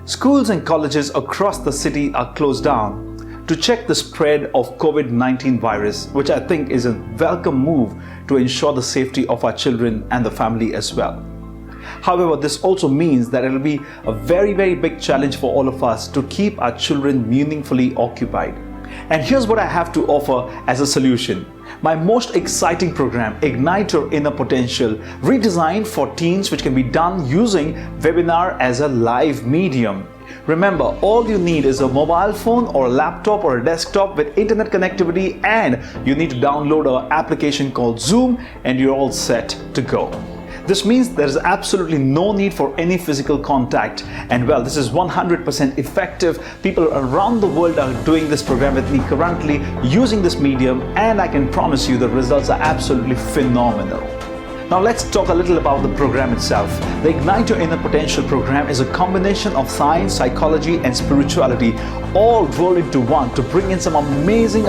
Schools and colleges across the city are closed down to check the spread of COVID-19 virus, which I think is a welcome move to ensure the safety of our children and the family as well. However, this also means that it will be a very big challenge for all of us to keep our children meaningfully occupied. And here's what I have to offer as a solution. My most exciting program, Ignite Your Inner Potential, redesigned for teens, which can be done using webinar as a live medium. Remember, all you need is a mobile phone or a laptop or a desktop with internet connectivity, and you need to download an application called Zoom, and you're all set to go. This means there is absolutely no need for any physical contact, and well, this is 100% effective. People around the world are doing this program with me currently using this medium, and I can promise you the results are absolutely phenomenal. Now let's talk a little about the program itself. The Ignite Your Inner Potential program is a combination of science, psychology and spirituality all rolled into one to bring in some amazing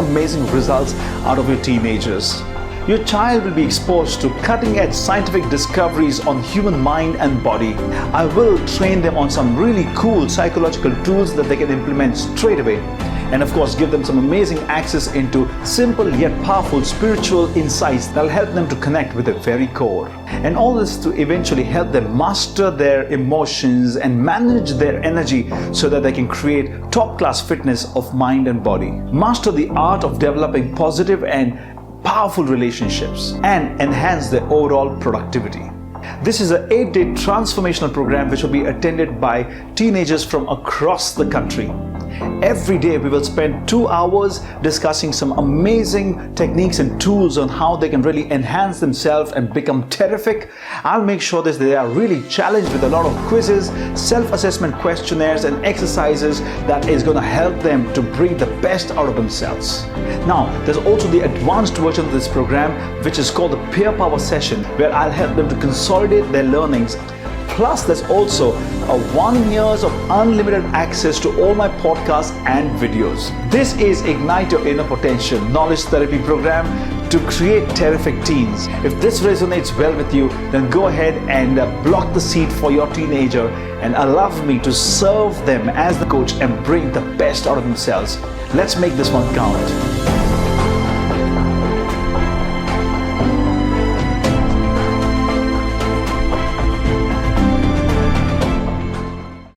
results out of your teenagers. Your child will be exposed to cutting-edge scientific discoveries on human mind and body. I will train them on some really cool psychological tools that they can implement straight away. And of course, give them some amazing access into simple yet powerful spiritual insights that will help them to connect with their very core. And all this to eventually help them master their emotions and manage their energy so that they can create top-class fitness of mind and body. Master the art of developing positive and powerful relationships and enhance their overall productivity. This is an 8-day transformational program which will be attended by teenagers from across the country. Every day we will spend 2 hours discussing some amazing techniques and tools on how they can really enhance themselves and become terrific. I'll make sure that they are really challenged with a lot of quizzes, self-assessment questionnaires and exercises that is going to help them to bring the best out of themselves. Now, there's also the advanced version of this program which is called the Peer Power Session, where I'll help them to consolidate their learnings. Plus, there's also 1 year of unlimited access to all my podcasts and videos. This is Ignite Your Inner Potential Knowledge Therapy Program to create terrific teens. If this resonates well with you, then go ahead and block the seat for your teenager and allow me to serve them as the coach and bring the best out of themselves. Let's make this one count.